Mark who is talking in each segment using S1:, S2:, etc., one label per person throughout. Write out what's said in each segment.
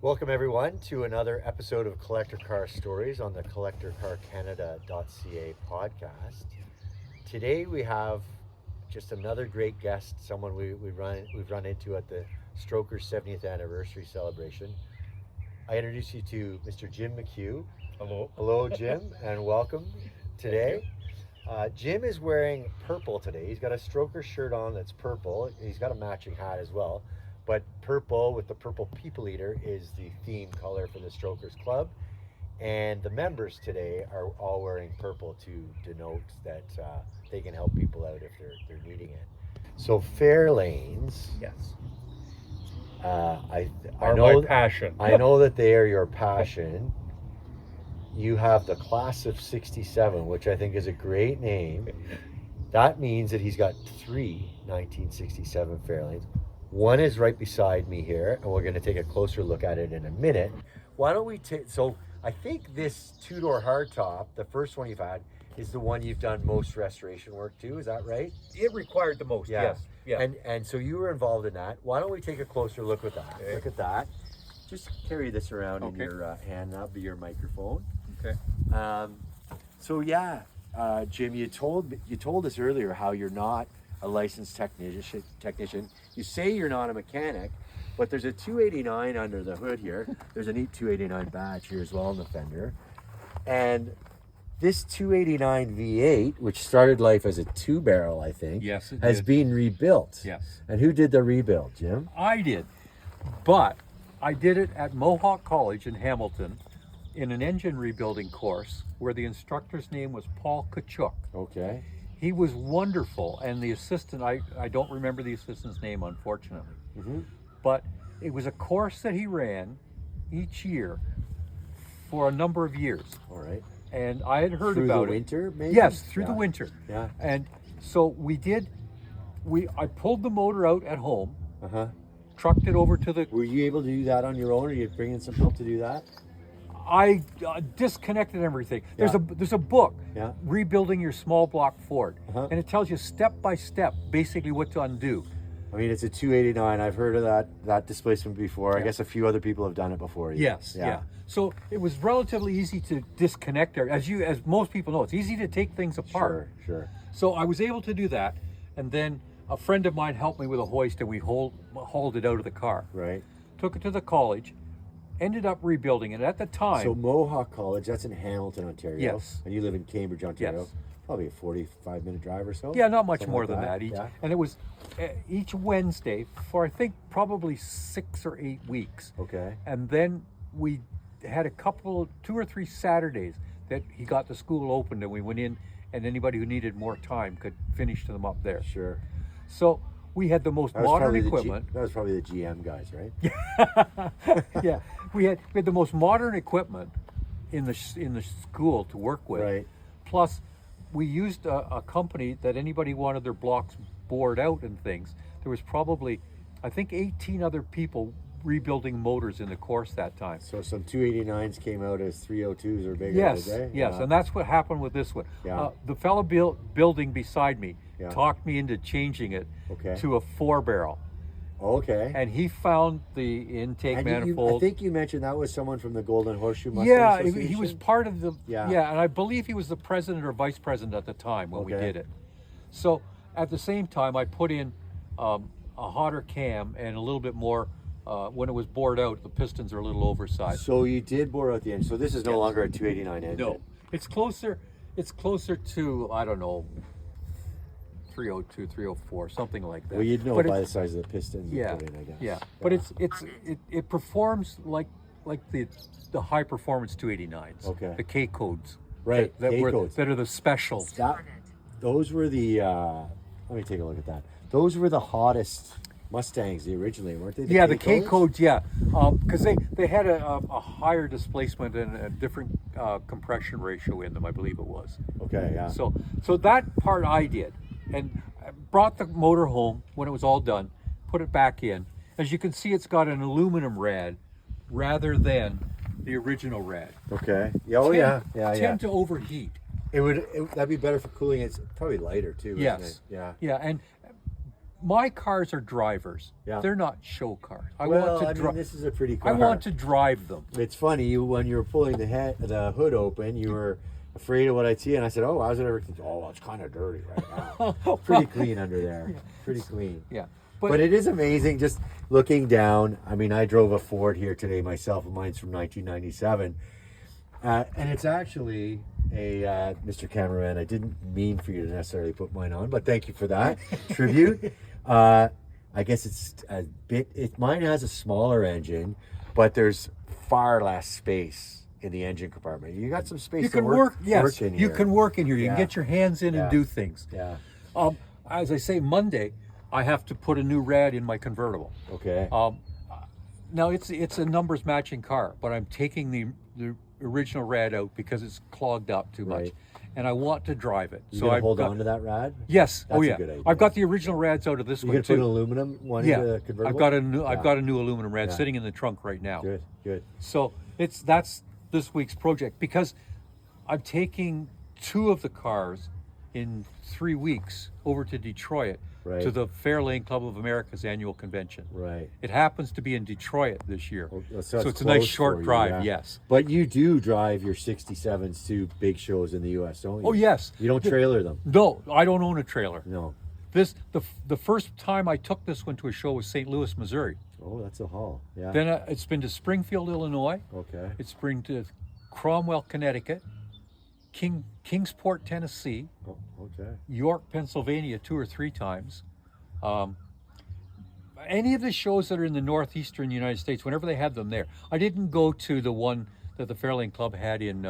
S1: Welcome everyone to another episode of Collector Car Stories on the collectorcarcanada.ca podcast. Today we have just another great guest, someone we've run into at the Stroker's 70th anniversary celebration. I introduce you to Mr. Jim McHugh.
S2: Hello.
S1: Hello, Jim, and welcome today. Jim is wearing purple today. He's got a Stroker shirt on that's purple. He's got a matching hat as well. But purple with the purple people eater is the theme color for the Strokers Club. And the members today are all wearing purple to denote that they can help people out if they're needing it. So Fairlanes.
S2: Yes.
S1: I
S2: Are
S1: know
S2: my passion.
S1: I know that they are your passion. You have the class of 67, which I think is a great name. That means that he's got three 1967 Fairlanes. One is right beside me here, and we're going to take a closer look at it in a minute. Why don't we take, so I think this two-door hardtop, the first one you've had, is the one you've done most restoration work to, is that right?
S2: It required the most,
S1: Yeah.
S2: yes. Yeah.
S1: And so you were involved in that. Why don't we take a closer look at that?
S2: Okay.
S1: Look at that. Just carry this around in
S2: Okay.
S1: your hand, that'll be your microphone.
S2: Okay.
S1: Jim, you told us earlier how you're not a licensed technician. You say you're not a mechanic, but there's a 289 under the hood here. There's a neat 289 badge here as well in the fender. And this 289 V8, which started life as a two-barrel, I think,
S2: Yes, it
S1: has
S2: did.
S1: been rebuilt.
S2: Yes.
S1: And who did the rebuild, Jim?
S2: I did. But I did it at Mohawk College in Hamilton in an engine rebuilding course where the instructor's name was Paul Kachuk.
S1: Okay.
S2: He was wonderful, and the assistant, I don't remember the assistant's name, unfortunately.
S1: Mm-hmm.
S2: But it was a course that he ran each year for a number of years.
S1: All right.
S2: And I had heard
S1: Through
S2: about
S1: the
S2: it.
S1: winter, maybe?
S2: Yes, through
S1: Yeah.
S2: the winter.
S1: Yeah.
S2: And so I pulled the motor out at home,
S1: Uh-huh.
S2: trucked it over to the,
S1: Were you able to do that on your own, or you bring in some help to do that?
S2: I disconnected everything. There's
S1: Yeah.
S2: a book,
S1: Yeah.
S2: Rebuilding Your Small Block Ford.
S1: Uh-huh.
S2: And it tells you step by step, basically what to undo.
S1: I mean, it's a 289. I've heard of that displacement before. I
S2: Yeah.
S1: guess a few other people have done it before.
S2: Yes, yeah. So it was relatively easy to disconnect there. As most people know, it's easy to take things apart.
S1: Sure.
S2: So I was able to do that, and then a friend of mine helped me with a hoist, and we hauled it out of the car.
S1: Right.
S2: Took it to the college, ended up rebuilding it. At the time,
S1: So Mohawk College, that's in Hamilton, Ontario.
S2: Yes.
S1: And you live in Cambridge, Ontario.
S2: Yes.
S1: Probably a 45-minute drive or so.
S2: yeah, not much
S1: Something
S2: more
S1: like
S2: than that each.
S1: Yeah.
S2: And it was each Wednesday for I think probably 6 or 8 weeks.
S1: Okay.
S2: And then we had 2 or 3 Saturdays that he got the school opened, and we went in, and anybody who needed more time could finish them up there.
S1: Sure.
S2: So we had the most
S1: That was
S2: modern
S1: probably
S2: equipment.
S1: that was probably the GM guys, right?
S2: Yeah, we had the most modern equipment in the school to work with.
S1: Right.
S2: Plus, we used a company that anybody wanted their blocks bored out and things. There was probably, I think, 18 other people rebuilding motors in the course that time.
S1: So some 289s came out as 302s or bigger.
S2: Yes,
S1: did they?
S2: yes,
S1: Yeah.
S2: and that's what happened with this one.
S1: Yeah.
S2: The fellow building beside me
S1: Yeah.
S2: talked me into changing it
S1: Okay.
S2: to a 4-barrel,
S1: Okay.
S2: and he found the intake
S1: And
S2: manifold.
S1: I think you mentioned that was someone from the Golden Horseshoe Mustang
S2: Yeah,
S1: Association?
S2: he was part of the.
S1: Yeah.
S2: And I believe he was the president or vice president at the time when we
S1: Okay.
S2: did it. So at the same time, I put in a hotter cam and a little bit more. When it was bored out, the pistons are a little oversized.
S1: So you did bore out the engine. So this is no
S2: Yes.
S1: longer a 289 engine.
S2: No, it's closer. It's closer to, I don't know, 302, 304, something like that.
S1: Well, you'd know
S2: But
S1: by
S2: it-
S1: the size of the pistons. you
S2: Yeah,
S1: put in, I guess.
S2: yeah. But it performs like the high performance 289s.
S1: Okay.
S2: The K codes.
S1: Right,
S2: That
S1: K codes.
S2: that are the specials.
S1: Those were the. Let me take a look at that. Those were the hottest Mustangs originally, weren't they?
S2: Yeah, the K codes, yeah, because they had a higher displacement and a different compression ratio in them, I believe it was.
S1: Okay, yeah.
S2: So that part I did, and I brought the motor home when it was all done, put it back in. As you can see, it's got an aluminum rad rather than the original rad.
S1: Okay. Yeah. Oh, yeah. Yeah.
S2: Tend to overheat.
S1: That'd be better for cooling. It's probably lighter too.
S2: Yes.
S1: Isn't it? Yeah.
S2: Yeah, and my cars are drivers.
S1: Yeah.
S2: They're not show cars. I
S1: Well,
S2: want
S1: I
S2: to
S1: mean,
S2: drive.
S1: this is a pretty car.
S2: I want to drive them.
S1: It's funny, when you were pulling the hood open, you were afraid of what I'd see, and I said, "Oh, how's it ever?" Oh, it's kind of dirty right now. Pretty clean under there. Pretty clean.
S2: Yeah.
S1: But it is amazing just looking down. I mean, I drove a Ford here today myself, and mine's from 1997, and it's actually a Mr. Cameraman. I didn't mean for you to necessarily put mine on, but thank you for that tribute. I guess it's a bit. Mine has a smaller engine, but there's far less space in the engine compartment. You got some space.
S2: You can
S1: to
S2: work. Yes,
S1: work in
S2: you
S1: here.
S2: can work in here. You
S1: Yeah.
S2: can get your hands in
S1: Yeah.
S2: and do things.
S1: Yeah.
S2: As I say, Monday, I have to put a new rad in my convertible.
S1: Okay.
S2: Now it's a numbers matching car, but I'm taking the original rad out because it's clogged up too much,
S1: Right.
S2: and I want to drive it.
S1: You
S2: So
S1: gonna
S2: I've
S1: hold
S2: got,
S1: on to that rad?
S2: Yes.
S1: That's
S2: oh
S1: a
S2: yeah.
S1: good idea.
S2: I've got the original rads out of this
S1: You
S2: one
S1: gonna put an
S2: too.
S1: aluminum one
S2: Yeah.
S1: in the convertible?
S2: I've got a new aluminum rad
S1: Yeah.
S2: sitting in the trunk right now.
S1: Good. Good.
S2: So that's this week's project, because I'm taking 2 of the cars in 3 weeks over to Detroit
S1: Right.
S2: to the Fairlane Club of America's annual convention.
S1: Right.
S2: It happens to be in Detroit this year.
S1: So
S2: it's a nice
S1: close
S2: short
S1: for you,
S2: drive,
S1: yeah.
S2: yes.
S1: But you do drive your 67s to big shows in the U.S., don't you?
S2: Oh yes.
S1: You don't trailer them?
S2: No, I don't own a trailer.
S1: No.
S2: The first time I took this one to a show was St. Louis, Missouri.
S1: Oh, that's a haul. Yeah.
S2: Then it's been to Springfield, Illinois.
S1: Okay.
S2: It's been to Cromwell, Connecticut, Kingsport, Tennessee,
S1: Oh, okay.
S2: York, Pennsylvania 2 or 3 times. Any of the shows that are in the northeastern United States, whenever they have them there. I didn't go to the one that the Fairlane Club had in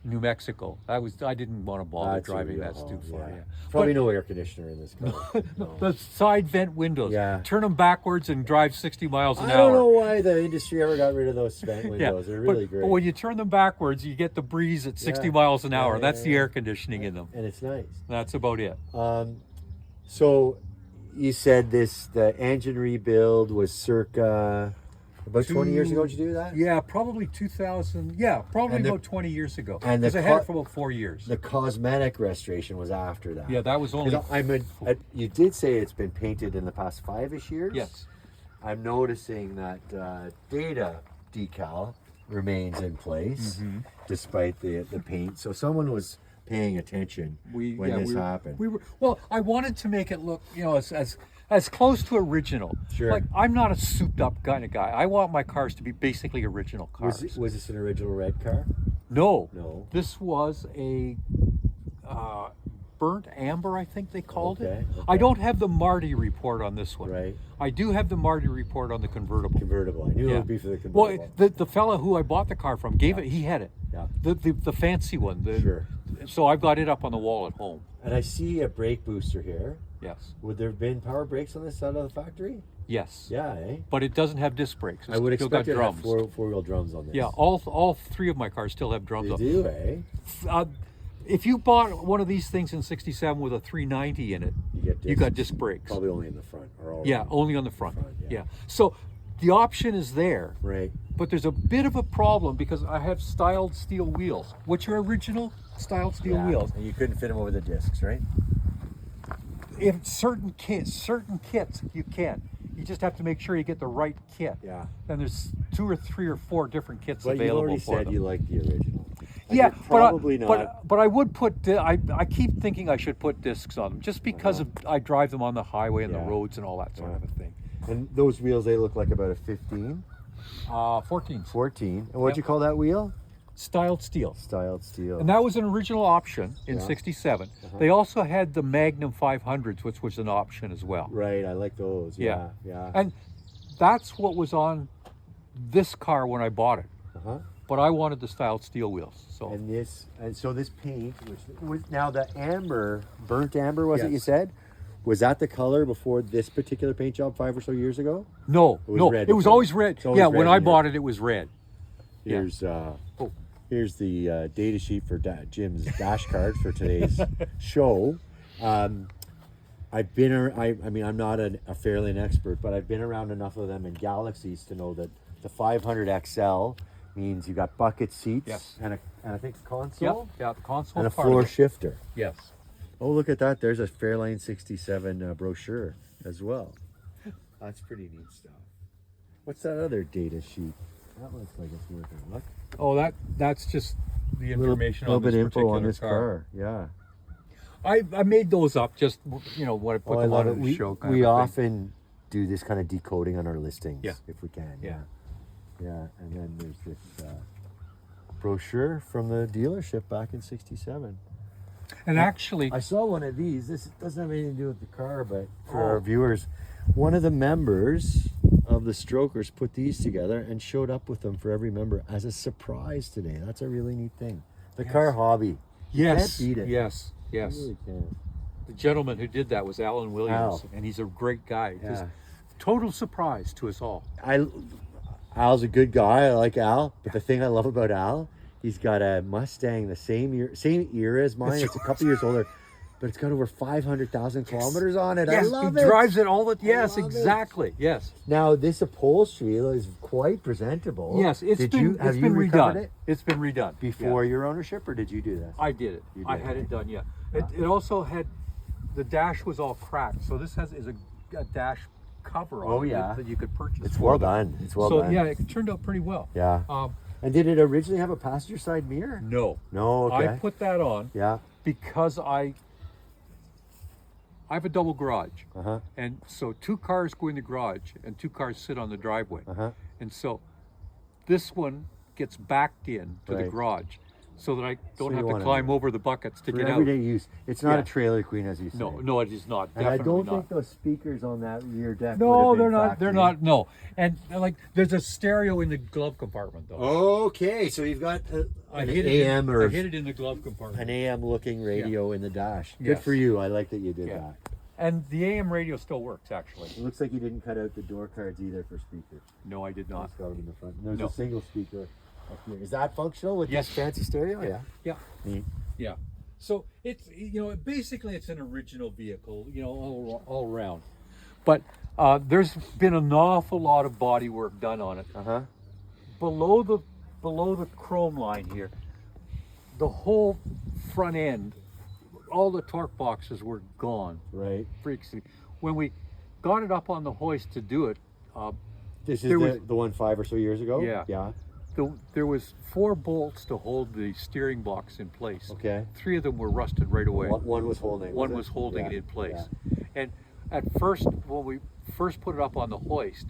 S2: New Mexico. I didn't want to bother
S1: That's a
S2: driving.
S1: real
S2: That's too
S1: haul,
S2: far.
S1: yeah.
S2: Yeah.
S1: Probably no air conditioner in this car. No.
S2: The side vent windows.
S1: Yeah.
S2: Turn them backwards and drive 60 miles an
S1: I
S2: hour.
S1: don't know why the industry ever got rid of those vent
S2: Yeah,
S1: windows. They're really great.
S2: but when you turn them backwards, you get the breeze at 60
S1: Yeah.
S2: miles an hour.
S1: Yeah,
S2: That's
S1: yeah,
S2: the
S1: yeah.
S2: air conditioning in them.
S1: And it's nice.
S2: That's about it.
S1: So you said the engine rebuild was circa about 20 years ago. Did you do that?
S2: Yeah, probably 2000. Yeah, probably
S1: And the-
S2: about 20 years ago.
S1: and the
S2: Because I had
S1: car-
S2: it for about 4 years.
S1: The cosmetic restoration was after that.
S2: Yeah, that was only.
S1: 'Cause you did say it's been painted in the past 5-ish years.
S2: Yes.
S1: I'm noticing that data decal remains in place
S2: Mm-hmm.
S1: despite the paint. So someone was paying attention when this happened.
S2: Well, I wanted to make it look, as close to original.
S1: Sure.
S2: Like, I'm not a souped up kind of guy. I want my cars to be basically original cars.
S1: Was this an original red car?
S2: No.
S1: No.
S2: This was a burnt amber, I think they called
S1: Okay,
S2: it.
S1: okay.
S2: I don't have the Marty report on this one.
S1: Right.
S2: I do have the Marty report on the convertible.
S1: Convertible. I knew it
S2: Yeah.
S1: would be for the convertible.
S2: Well, the fella who I bought the car from gave it. He had it.
S1: Yeah.
S2: The fancy one.
S1: Sure.
S2: So I've got it up on the wall at home.
S1: And I see a brake booster here.
S2: Yes.
S1: Would there have been power brakes on this out of the factory?
S2: Yes.
S1: Yeah, eh?
S2: But it doesn't have disc brakes.
S1: I would
S2: It's still got
S1: expect it to have
S2: drums.
S1: four-wheel drums on this.
S2: Yeah. All 3 of my cars still have drums
S1: They
S2: on.
S1: do, eh?
S2: If you bought one of these things in '67 with a 390 in it, you got disc brakes.
S1: Probably only in the front. Or all
S2: Yeah,
S1: around.
S2: only on the front.
S1: Front, yeah.
S2: Yeah. So the option is there,
S1: Right.
S2: but there's a bit of a problem because I have styled steel wheels, which are original styled steel
S1: Yeah,
S2: wheels.
S1: and you couldn't fit them over the discs, right?
S2: In certain kits you can. You just have to make sure you get the right kit.
S1: Yeah.
S2: And there's 2 or 3 or 4 different kits
S1: But you
S2: available
S1: already
S2: for
S1: said
S2: them.
S1: you like the original.
S2: Yeah,
S1: probably not.
S2: But I would put. I keep thinking I should put discs on them just because I drive them on the highway and
S1: Yeah.
S2: the roads and all that sort of a thing.
S1: And those wheels, they look like about a 15,
S2: 14
S1: 14. And what'd
S2: Yep.
S1: you call that wheel?
S2: styled steel,
S1: Styled steel.
S2: and that was an original option in
S1: Yeah.
S2: '67. They also had the Magnum 500s, which was an option as well.
S1: Right, I like those. Yeah, yeah.
S2: And that's what was on this car when I bought it.
S1: Uh-huh.
S2: But I wanted the styled steel wheels. So
S1: And so this paint, which was now the amber, burnt amber, was it you
S2: Yes.
S1: said? Was that the color before this particular paint job 5 or so years ago?
S2: no,
S1: was
S2: no,
S1: red
S2: it was
S1: before.
S2: always red.
S1: It's always
S2: Yeah, when
S1: red
S2: I
S1: in
S2: bought it, it was red. Yeah.
S1: Here's the data sheet for Jim's dash card for today's show. I've been, I mean, I'm not a Fairlane expert, but I've been around enough of them in Galaxies to know that the 500 XL means you got bucket seats
S2: Yes.
S1: and I think a console
S2: Yeah, the console
S1: and a
S2: part of
S1: floor
S2: it.
S1: shifter.
S2: Yes.
S1: Oh, look at that. There's a Fairlane 67 brochure as well. That's pretty neat stuff. What's that other data sheet? That looks like it's working. Look,
S2: Oh, that's just the information
S1: little
S2: on this
S1: bit info on
S2: particular
S1: this car. Yeah.
S2: I made those up just, you know, when I put
S1: Oh, I
S2: them
S1: love
S2: on
S1: it.
S2: the show. Kind
S1: We
S2: of a thing.
S1: often do this kind of decoding on our listings,
S2: Yeah.
S1: if we can.
S2: Yeah.
S1: Yeah, and then there's this brochure from the dealership back in '67.
S2: And actually,
S1: I saw one of these. This doesn't have anything to do with the car, but for
S2: Oh.
S1: our viewers, one of the members of the Strokers put these together and showed up with them for every member as a surprise today. That's a really neat thing. The
S2: Yes.
S1: car hobby.
S2: yes,
S1: can't beat it.
S2: yes,
S1: You
S2: yes.
S1: really can't.
S2: The gentleman who did that was Alan Williams,
S1: Al.
S2: and he's a great guy. Just
S1: Yeah.
S2: total surprise to us all.
S1: Al's a good guy. I like Al, but the thing I love about Al, he's got a Mustang the same era as mine. It's a couple years older, but it's got over 500,000 kilometers on it. I
S2: Yes,
S1: love
S2: he
S1: it.
S2: drives it all the. Yes,
S1: love it.
S2: exactly. Yes,
S1: Now this upholstery is quite presentable.
S2: yes. It's
S1: Did
S2: been
S1: you
S2: it's
S1: have you
S2: been
S1: recovered
S2: redone.
S1: it
S2: It's been redone
S1: before
S2: Yeah.
S1: your ownership, or did you do this?
S2: I did it.
S1: You
S2: I
S1: did.
S2: had it done. Yeah. It also had the dash was all cracked, so this is a dash cover on
S1: Oh,
S2: it
S1: yeah.
S2: that you could purchase.
S1: It's
S2: for
S1: well
S2: them.
S1: done. It's well
S2: so
S1: done.
S2: yeah, it turned out pretty well.
S1: Yeah. And did it originally have a passenger side mirror?
S2: No,
S1: No. Okay.
S2: I put that on
S1: Yeah.
S2: because I have a double garage.
S1: Uh huh.
S2: And so 2 cars go in the garage and 2 cars sit on the driveway.
S1: Uh huh.
S2: And so this one gets backed in to the
S1: Right.
S2: garage so that I don't
S1: you
S2: have to
S1: wanna-
S2: climb over the buckets to
S1: For
S2: get out.
S1: everyday use, it's not
S2: Yeah.
S1: a trailer queen, as you say.
S2: No, it is not.
S1: And I
S2: Definitely
S1: don't
S2: not.
S1: think those speakers on that rear deck.
S2: No,
S1: would have
S2: they're
S1: been
S2: not. They're
S1: factory.
S2: not. No, and like there's a stereo in the glove compartment though.
S1: Okay, so you've got
S2: I
S1: an
S2: hit
S1: AM
S2: it.
S1: or
S2: I hit it in the glove compartment.
S1: an AM looking radio in the dash. Good
S2: Yes.
S1: for you. I like that you did
S2: Yeah.
S1: that.
S2: And the AM radio still works actually.
S1: It looks like you didn't cut out the door cards either for speakers.
S2: No, I did not.
S1: It's got them in the front. And there's
S2: No.
S1: a single speaker up here. Is that functional with
S2: Yes.
S1: this fancy stereo? Yeah.
S2: Yeah.
S1: Neat.
S2: Yeah. So it's basically it's an original vehicle, all around. But there's been an awful lot of body work done on it.
S1: Uh huh.
S2: Below the chrome line here, the whole front end, all the torque boxes were gone.
S1: Right.
S2: Freaks. When we got it up on the hoist to do it,
S1: This is
S2: There was-
S1: the one 5 or so years ago?
S2: Yeah.
S1: Yeah.
S2: there was 4 bolts to hold the steering box in place.
S1: Okay.
S2: 3 of them were rusted right away.
S1: One was holding.
S2: One
S1: it?
S2: was holding
S1: Yeah,
S2: it in place.
S1: yeah.
S2: And at first, when we first put it up on the hoist,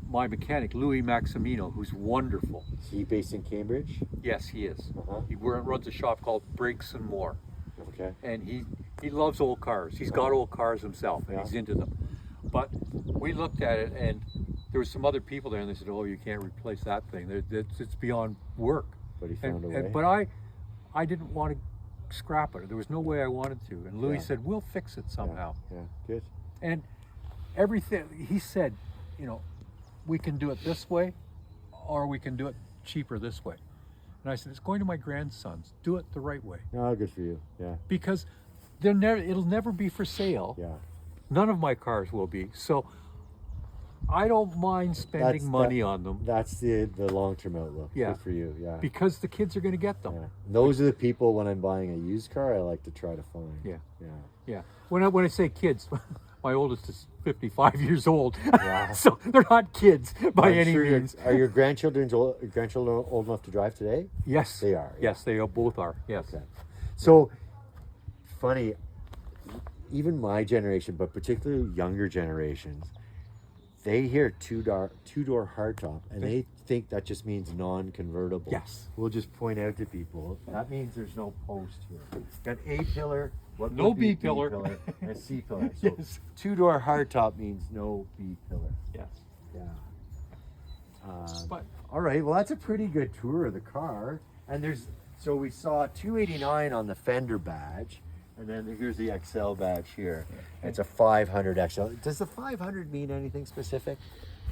S2: my mechanic, Louis Maximino, who's wonderful.
S1: Is he based in Cambridge?
S2: Yes, he is.
S1: Uh-huh.
S2: He runs a shop called Briggs and More.
S1: Okay.
S2: And he loves old cars. He's got old cars himself, and
S1: Yeah.
S2: he's into them. But we looked at it, and there were some other people there, and they said, "Oh, you can't replace that thing. It's beyond work."
S1: But he found a way.
S2: But I didn't want to scrap it. There was no way I wanted to. And Louis
S1: Yeah.
S2: said, "We'll fix it somehow."
S1: Yeah. Good.
S2: And everything he said, we can do it this way, or we can do it cheaper this way. And I said, "It's going to my grandsons. Do it the right way,
S1: No, good for you. Yeah.
S2: because it'll never be for sale.
S1: Yeah.
S2: None of my cars will be. So I don't mind spending money on them
S1: That's the long-term outlook.
S2: Yeah.
S1: Good for you. Yeah.
S2: because the kids are going to get them."
S1: Yeah. Those are the people when I'm buying a used car I like to try to find.
S2: Yeah.
S1: Yeah.
S2: Yeah. When I say kids, my oldest is 55 years old.
S1: Wow.
S2: So they're not kids by
S1: I'm
S2: any
S1: sure
S2: means.
S1: Are your grandchildren old enough to drive today?
S2: Yes.
S1: They are. Yeah.
S2: Yes, they both are. Yes.
S1: Okay. So funny, even my generation, but particularly younger generations, they hear two-door hardtop and they think that just means non-convertible.
S2: Yes.
S1: We'll just point out to people that means there's no post here. Got A pillar, what
S2: No
S1: would be
S2: B pillar.
S1: and C pillar. So
S2: Yes.
S1: two-door hardtop means no B pillar.
S2: Yes.
S1: Yeah.
S2: But
S1: All right, well that's a pretty good tour of the car. And so we saw 289 on the fender badge, and then here's the XL badge here. It's a 500 XL. Does the 500 mean anything specific,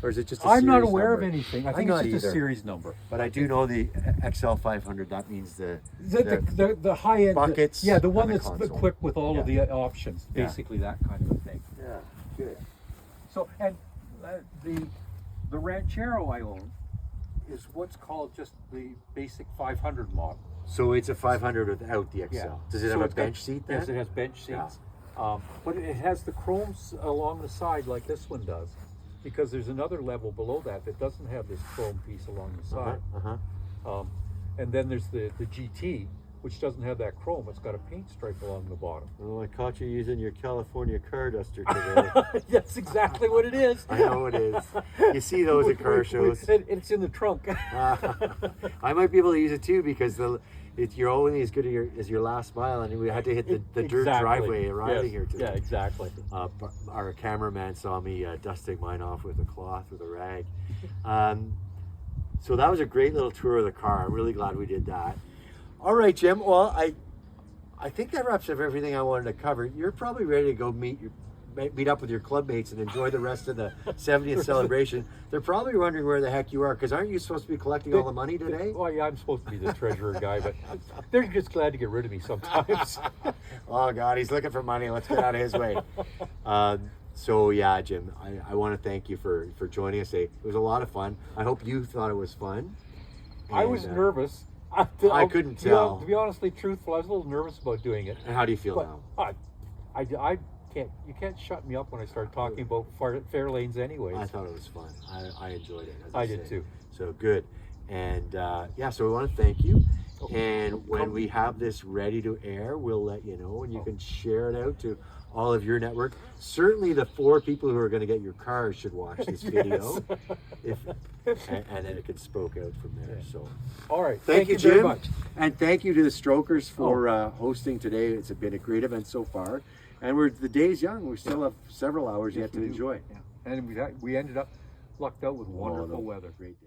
S1: or is it just?
S2: I'm not
S1: series
S2: aware of
S1: number?
S2: anything. I
S1: I'm
S2: think
S1: not
S2: it's just a
S1: either.
S2: series number.
S1: But I do know the XL 500. That means the
S2: The high end
S1: buckets
S2: yeah, the one
S1: and the
S2: that's
S1: console.
S2: equipped with all of
S1: Yeah.
S2: the options,
S1: Yeah.
S2: basically that kind of a thing.
S1: yeah, good.
S2: So and the Ranchero I own is what's called just the basic 500 model.
S1: So it's a 500 without the XL.
S2: Yeah.
S1: Does it
S2: So
S1: have a
S2: it's got-
S1: bench seat then?
S2: Yes, it has bench seats.
S1: Yeah.
S2: But it has the chromes along the side like this one does, because there's another level below that that doesn't have this chrome piece along the side. And then there's the GT, which doesn't have that chrome. It's got a paint stripe along the bottom.
S1: Oh, I caught you using your California car duster today.
S2: That's exactly what it is.
S1: I know it is. You see those at car shows.
S2: It's in the trunk.
S1: I might be able to use it too, because you're only as good as your last mile, and we had to hit the dirt driveway arriving here today.
S2: Yeah, exactly.
S1: Our cameraman saw me dusting mine off with a cloth, with a rag. So that was a great little tour of the car. I'm really glad we did that. All right, Jim. Well, I think that wraps up everything I wanted to cover. You're probably ready to go meet up with your club mates and enjoy the rest of the 70th celebration. They're probably wondering where the heck you are, because aren't you supposed to be collecting all the money today?
S2: Well, yeah, I'm supposed to be the treasurer guy, but they're just glad to get rid of me sometimes.
S1: Oh God, he's looking for money. Let's get out of his way. So yeah, Jim, I want to thank you for joining us today. It was a lot of fun. I hope you thought it was fun.
S2: I was nervous.
S1: I couldn't tell.
S2: To be honestly truthful, I was a little nervous about doing it.
S1: And how do you feel now?
S2: I can't. You can't shut me up when I start talking about Fairlanes, anyways.
S1: I thought it was fun. I enjoyed it. As
S2: I did too.
S1: So good. And yeah, so we want to thank you. And when we have this ready to air, we'll let you know, and you can share it out to all of your network. Certainly the 4 people who are going to get your cars should watch this video. And then it can spoke out from there. So
S2: all right,
S1: thank you,
S2: Jim,
S1: very
S2: much.
S1: And thank you to the Strokers for hosting today. It's been a great event so far, and the day's young. We still have several hours yet to enjoy.
S2: Yeah. And we ended up lucked out with wonderful weather.
S1: Great day.